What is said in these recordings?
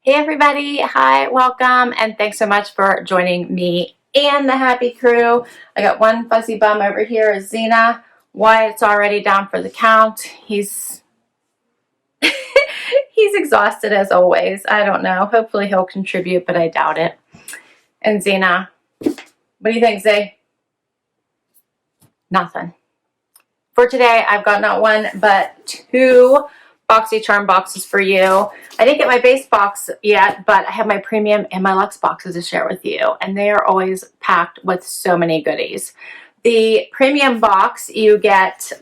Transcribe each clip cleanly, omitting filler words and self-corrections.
Hey everybody, hi, welcome, and thanks so much for joining me and the happy crew. I got one fuzzy bum over here, Xena. Wyatt's already down for the count. He's he's exhausted as always. I don't know. Hopefully he'll contribute, but I doubt it. And Xena, what do you think, Zay? Nothing. For today, I've got not one, but two Boxycharm boxes for you. I didn't get my base box yet, but I have my premium and my luxe boxes to share with you, and they are always packed with so many goodies. The premium box, you get 6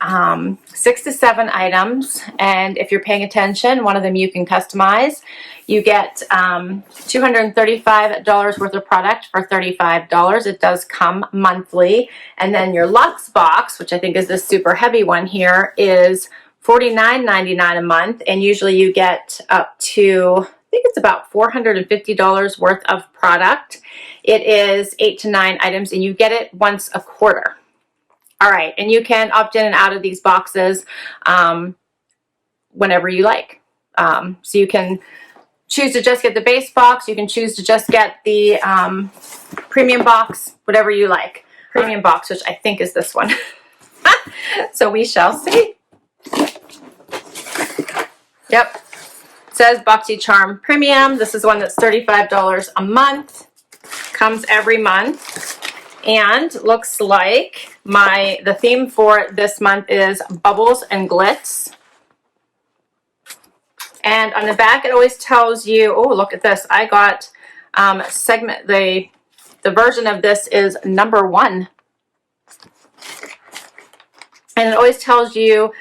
to 7 items, and if you're paying attention, one of them you can customize. You get $235 worth of product for $35. It does come monthly. And then your luxe box, which I think is this super heavy one here, is $49.99 a month, and usually you get up to, I think it's about $450 worth of product. It is 8 to 9 items, and you get it once a quarter. All right, and you can opt in and out of these boxes whenever you like. So you can choose to just get the base box. You can choose to just get the premium box, whatever you like. Premium box, which I think is this one. So we shall see. Yep. It says Boxycharm Premium. This is one that's $35 a month. Comes every month. And looks like the theme for this month is Bubbles and Glitz. And on the back it always tells you, oh, look at this. I got the version of this is number 1. And it always tells you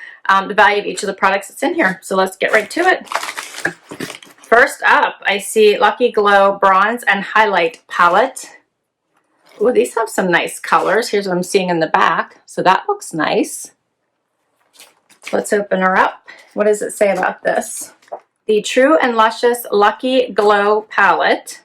the value of each of the products that's in here. So let's get right to it. First up, I see Lucky Glow Bronze and Highlight Palette. Oh, these have some nice colors. Here's what I'm seeing in the back. So that looks nice. Let's open her up. What does it say about this? The True and Luscious Lucky Glow Palette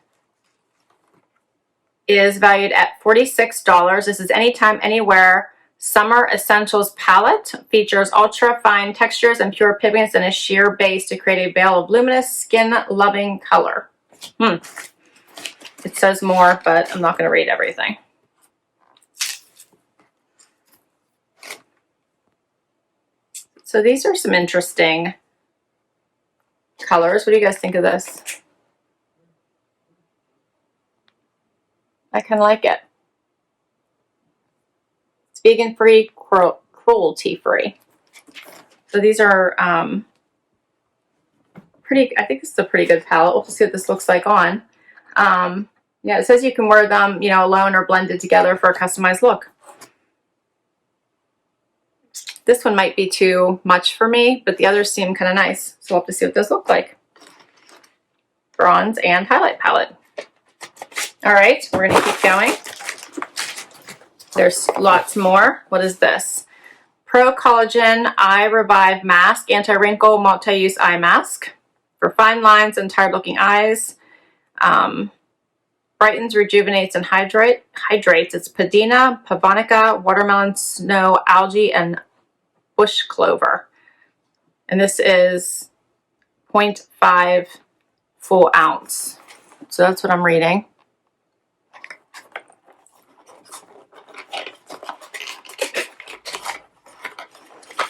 is valued at $46. This is Anytime, Anywhere Summer Essentials Palette. Features ultra fine textures and pure pigments and a sheer base to create a veil of luminous, skin-loving color. It says more, but I'm not going to read everything. So these are some interesting colors. What do you guys think of this? I kind of like it. It's vegan-free, cruelty-free. So these are pretty, I think this is a pretty good palette. We'll see what this looks like on. Yeah, it says you can wear them, you know, alone or blended together for a customized look. This one might be too much for me, but the others seem kind of nice. So we'll have to see what those look like. Bronze and highlight palette. All right, we're going to keep going. There's lots more. What is this? Pro Collagen Eye Revive Mask, Anti-Wrinkle Multi-Use Eye Mask for fine lines and tired-looking eyes. Brightens, rejuvenates, and hydrates. It's Padina, Pavonica, Watermelon, Snow, Algae, and Bush Clover. And this is 0.5 full ounce. So that's what I'm reading.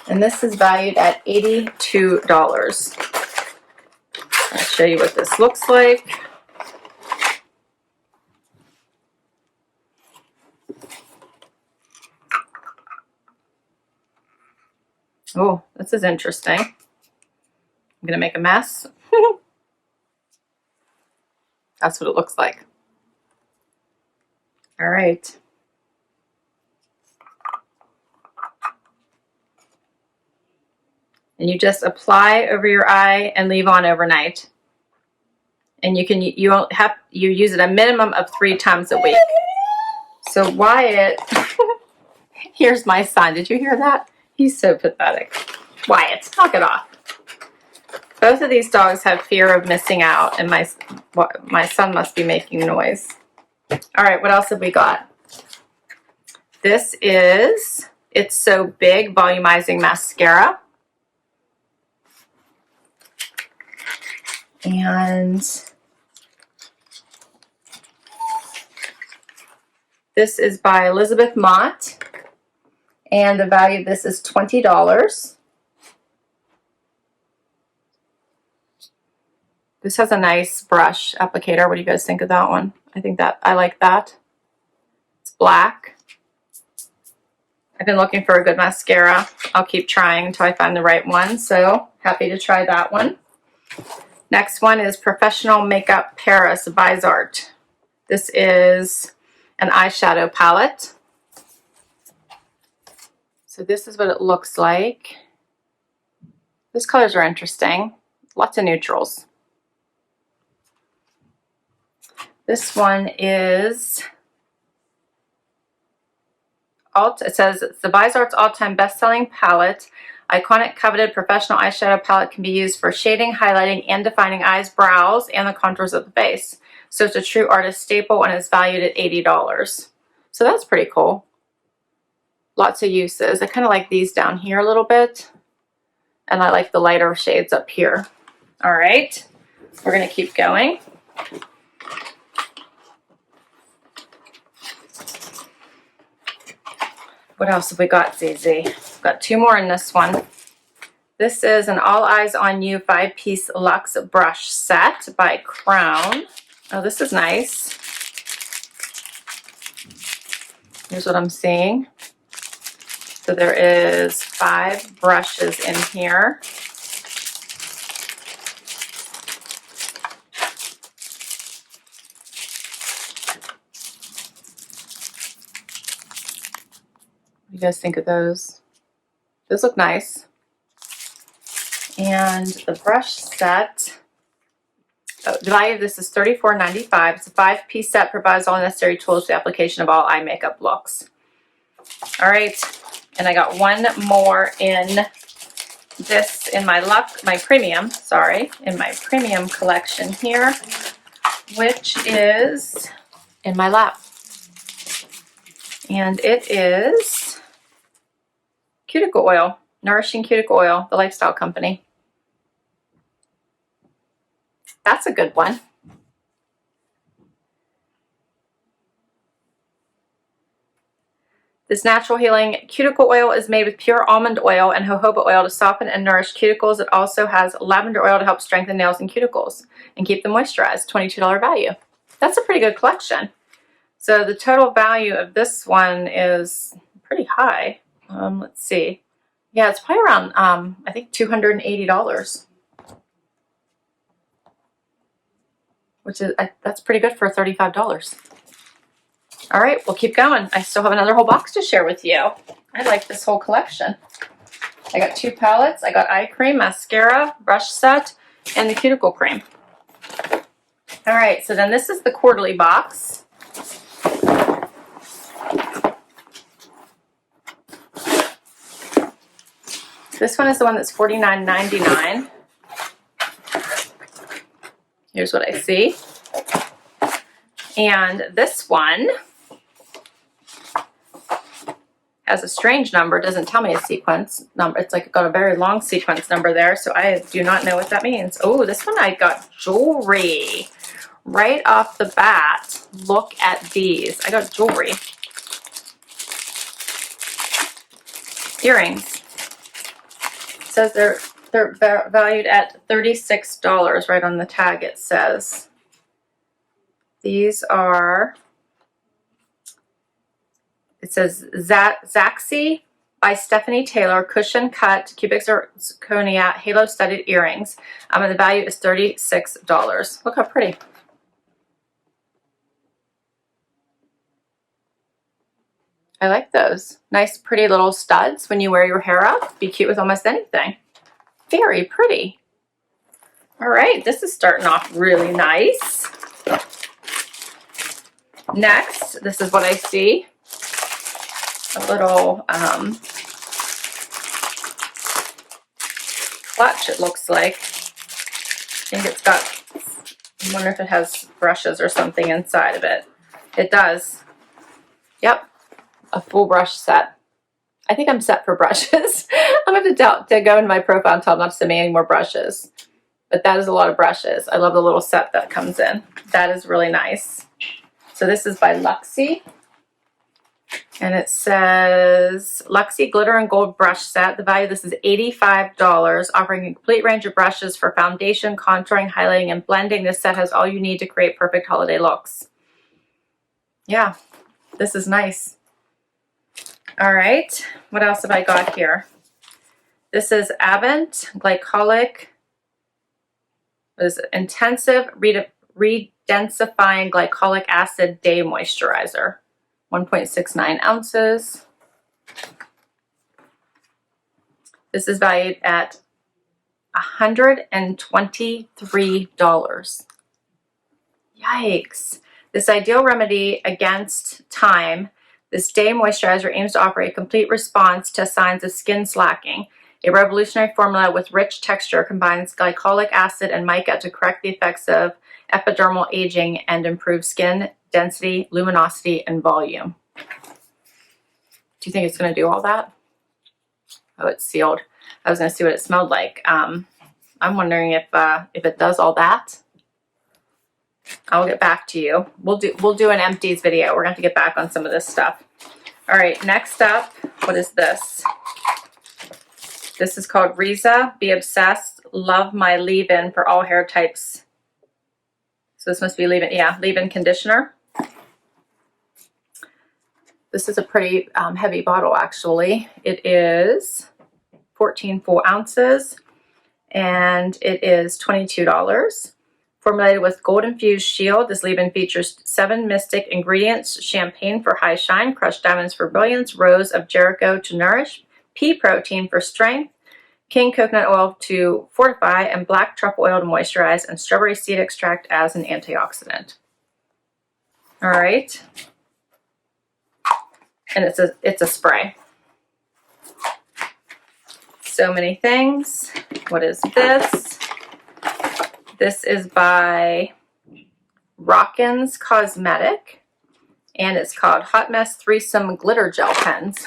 And this is valued at $82. I'll show you what this looks like. Oh, this is interesting. I'm going to make a mess. That's what it looks like. All right. And you just apply over your eye and leave on overnight. And you use it a minimum of 3 times a week. So Wyatt, here's my son. Did you hear that? He's so pathetic. Wyatt, knock it off. Both of these dogs have fear of missing out, and my son must be making noise. All right, what else have we got? This is It's So Big Volumizing Mascara. And This is by Elizabeth Mott, and the value of this is $20. This has a nice brush applicator. What do you guys think of that one? I like that. It's black. I've been looking for a good mascara. I'll keep trying until I find the right one, so happy to try that one. Next one is Professional Makeup Paris by Zart. This is an eyeshadow palette. So this is what it looks like. These colors are interesting. Lots of neutrals. This one is, it says it's the by Zart's all-time best-selling palette. Iconic, coveted professional eyeshadow palette can be used for shading, highlighting, and defining eyes, brows, and the contours of the face. So it's a true artist staple and is valued at $80. So that's pretty cool. Lots of uses. I kind of like these down here a little bit. And I like the lighter shades up here. All right, we're going to keep going. What else have we got, ZZ? We've got two more in this one. This is an All Eyes on You 5-piece Luxe brush set by Crown. Oh, this is nice. Here's what I'm seeing. So there is 5 brushes in here. What do you guys think of those? Those look nice. And the brush set, the value of this is $34.95. It's a 5-piece set, provides all necessary tools for the application of all eye makeup looks. All right, and I got one more in this, in my premium collection here, which is in my lap. And it is cuticle oil, Nourishing Cuticle Oil, the Lifestyle Company. That's a good one. This natural healing cuticle oil is made with pure almond oil and jojoba oil to soften and nourish cuticles. It also has lavender oil to help strengthen nails and cuticles and keep them moisturized. $22 value. That's a pretty good collection. So the total value of this one is pretty high. Let's see. Yeah, it's probably around, I think $280. Which is, that's pretty good for $35. All right, we'll keep going. I still have another whole box to share with you. I like this whole collection. I got 2 palettes. I got eye cream, mascara, brush set, and the cuticle cream. All right, so then this is the quarterly box. This one is the one that's $49.99. Here's what I see. And this one has a strange number. It doesn't tell me a sequence number. It's like got a very long sequence number there, so I do not know what that means. Oh, this one I got jewelry. Right off the bat, look at these. I got jewelry. Earrings. It says they're valued at $36 right on the tag, it says. These are, it says Zaxi by Stephanie Taylor, cushion cut, cubic zirconia, halo studded earrings. And the value is $36. Look how pretty. I like those. Nice, pretty little studs when you wear your hair up. Be cute with almost anything. Very pretty. All right, this is starting off really nice. Next, this is what I see. A little clutch, it looks like. I think it's got, I wonder if it has brushes or something inside of it. It does. Yep, a full brush set. I think I'm set for brushes. I'm going to have to go into my profile and tell them not to send me any more brushes. But that is a lot of brushes. I love the little set that comes in. That is really nice. So this is by Luxy. And it says Luxy Glitter and Gold Brush Set. The value of this is $85, offering a complete range of brushes for foundation, contouring, highlighting, and blending. This set has all you need to create perfect holiday looks. Yeah, this is nice. All right, what else have I got here? This is Avent Glycolic. It is Intensive Redensifying Glycolic Acid Day Moisturizer. 1.69 ounces. This is valued at $123. Yikes. This ideal remedy against time, this day moisturizer aims to offer a complete response to signs of skin slacking. A revolutionary formula with rich texture combines glycolic acid and mica to correct the effects of epidermal aging and improve skin density, luminosity, and volume. Do you think it's going to do all that? Oh, it's sealed. I was going to see what it smelled like. I'm wondering if it does all that. I'll get back to you. We'll do an empties video. We're going to have to get back on some of this stuff. All right, next up, what is this? This is called Riza Be Obsessed Love My Leave-In for all hair types. So this must be leave-in, yeah, leave-in conditioner. This is a pretty heavy bottle, actually. It is 14 full ounces, and it is $22. Formulated with gold-infused shield, this leave-in features 7 mystic ingredients: champagne for high shine, crushed diamonds for brilliance, rose of Jericho to nourish, pea protein for strength, king coconut oil to fortify, and black truffle oil to moisturize, and strawberry seed extract as an antioxidant. All right. And it's a spray. So many things. What is this? This is by Rockins Cosmetic, and it's called Hot Mess Threesome Glitter Gel Pens.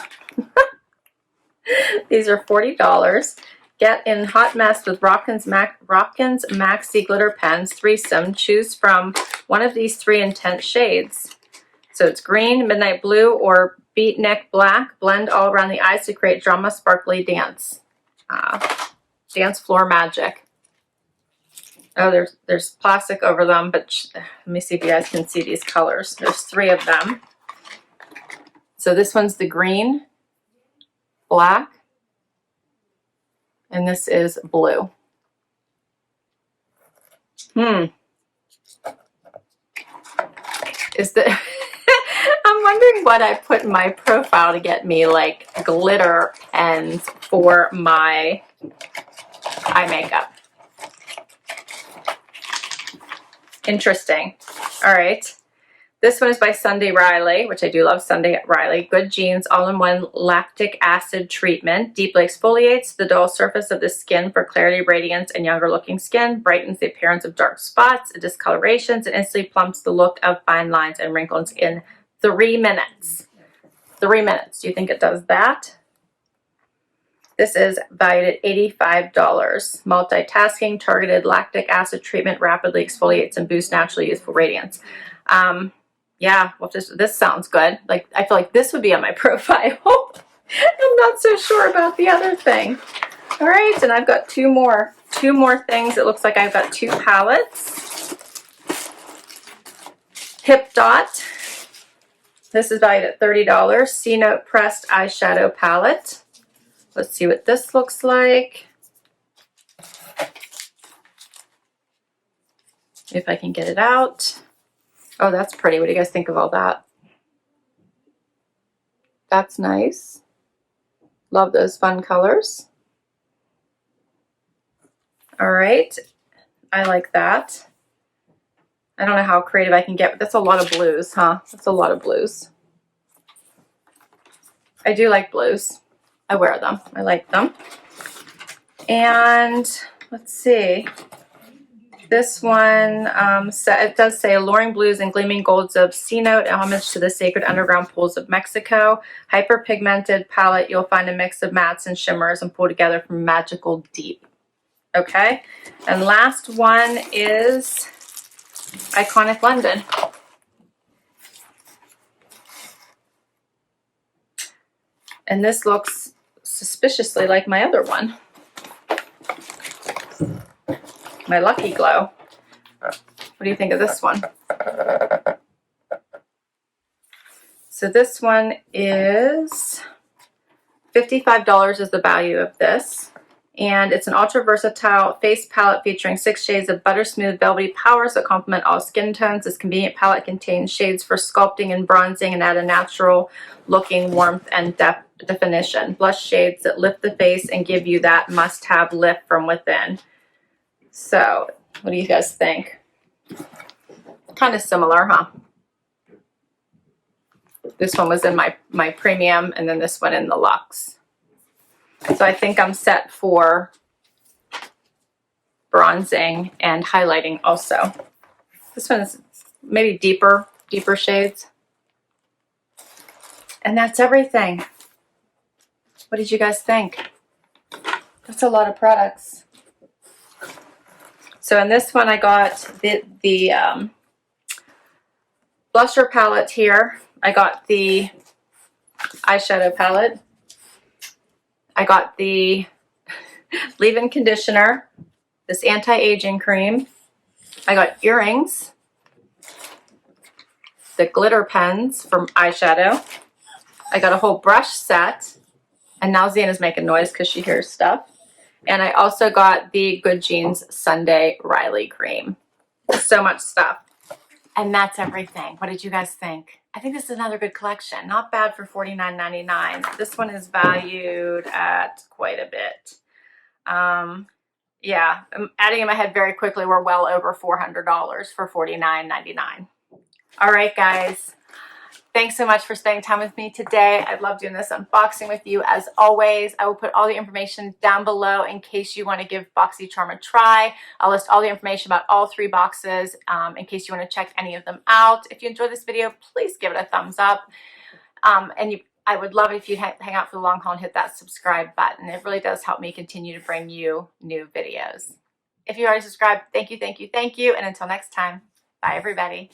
These are $40. Get in Hot Mess with Rockins Maxi Glitter Pens Threesome. Choose from one of these 3 intense shades. So it's green, midnight blue, or beatnik black. Blend all around the eyes to create drama sparkly dance. Dance floor magic. Oh, there's plastic over them, but let me see if you guys can see these colors. There's 3 of them. So this one's the green, black, and this is blue. Is the I'm wondering what I put in my profile to get me like glitter pens for my eye makeup. Interesting. All right. This one is by Sunday Riley, which I do love Sunday Riley. Good Genes All-in-One Lactic Acid Treatment. Deeply exfoliates the dull surface of the skin for clarity, radiance, and younger looking skin. Brightens the appearance of dark spots and discolorations, and instantly plumps the look of fine lines and wrinkles in 3 minutes. 3 minutes. Do you think it does that? This is valued at $85. Multitasking, targeted lactic acid treatment rapidly exfoliates and boosts naturally youthful radiance. Yeah, well, this sounds good. Like, I feel like this would be on my profile. I'm not so sure about the other thing. All right, and I've got two more things. It looks like I've got 2 palettes. Hip Dot. This is valued at $30. C-Note Pressed Eyeshadow Palette. Let's see what this looks like. If I can get it out. Oh, that's pretty. What do you guys think of all that? That's nice. Love those fun colors. All right. I like that. I don't know how creative I can get, but that's a lot of blues, huh? That's a lot of blues. I do like blues. I wear them. I like them. And let's see. This one, it does say alluring blues and gleaming golds of C-Note, homage to the sacred underground pools of Mexico. Hyperpigmented palette. You'll find a mix of mattes and shimmers and pull together from magical deep. Okay. And last one is Iconic London. And this looks suspiciously like my other one. My Lucky Glow. What do you think of this one? So this one is $55 is the value of this. And it's an ultra versatile face palette featuring 6 shades of butter smooth velvety powers that complement all skin tones. This convenient palette contains shades for sculpting and bronzing and add a natural looking warmth and definition. Blush shades that lift the face and give you that must-have lift from within. So, what do you guys think? Kind of similar, huh? This one was in my Premium, and then this one in the Luxe. So I think I'm set for bronzing and highlighting also. This one's maybe deeper shades. And that's everything. What did you guys think? That's a lot of products. So in this one I got the blusher palette here. I got the eyeshadow palette. I got the leave-in conditioner, this anti-aging cream. I got earrings, the glitter pens from eyeshadow. I got a whole brush set, and now Xana's making noise because she hears stuff. And I also got the Good Genes Sunday Riley cream. So much stuff. And that's everything. What did you guys think? I think this is another good collection. Not bad for $49.99. This one is valued at quite a bit. Yeah, I'm adding in my head very quickly. We're well over $400 for $49.99. All right, guys. Thanks so much for spending time with me today. I love doing this unboxing with you as always. I will put all the information down below in case you want to give Boxycharm a try. I'll list all the information about all 3 boxes in case you want to check any of them out. If you enjoyed this video, please give it a thumbs up. I would love it if you'd hang out for the long haul and hit that subscribe button. It really does help me continue to bring you new videos. If you already subscribed, thank you, thank you, thank you. And until next time, bye everybody.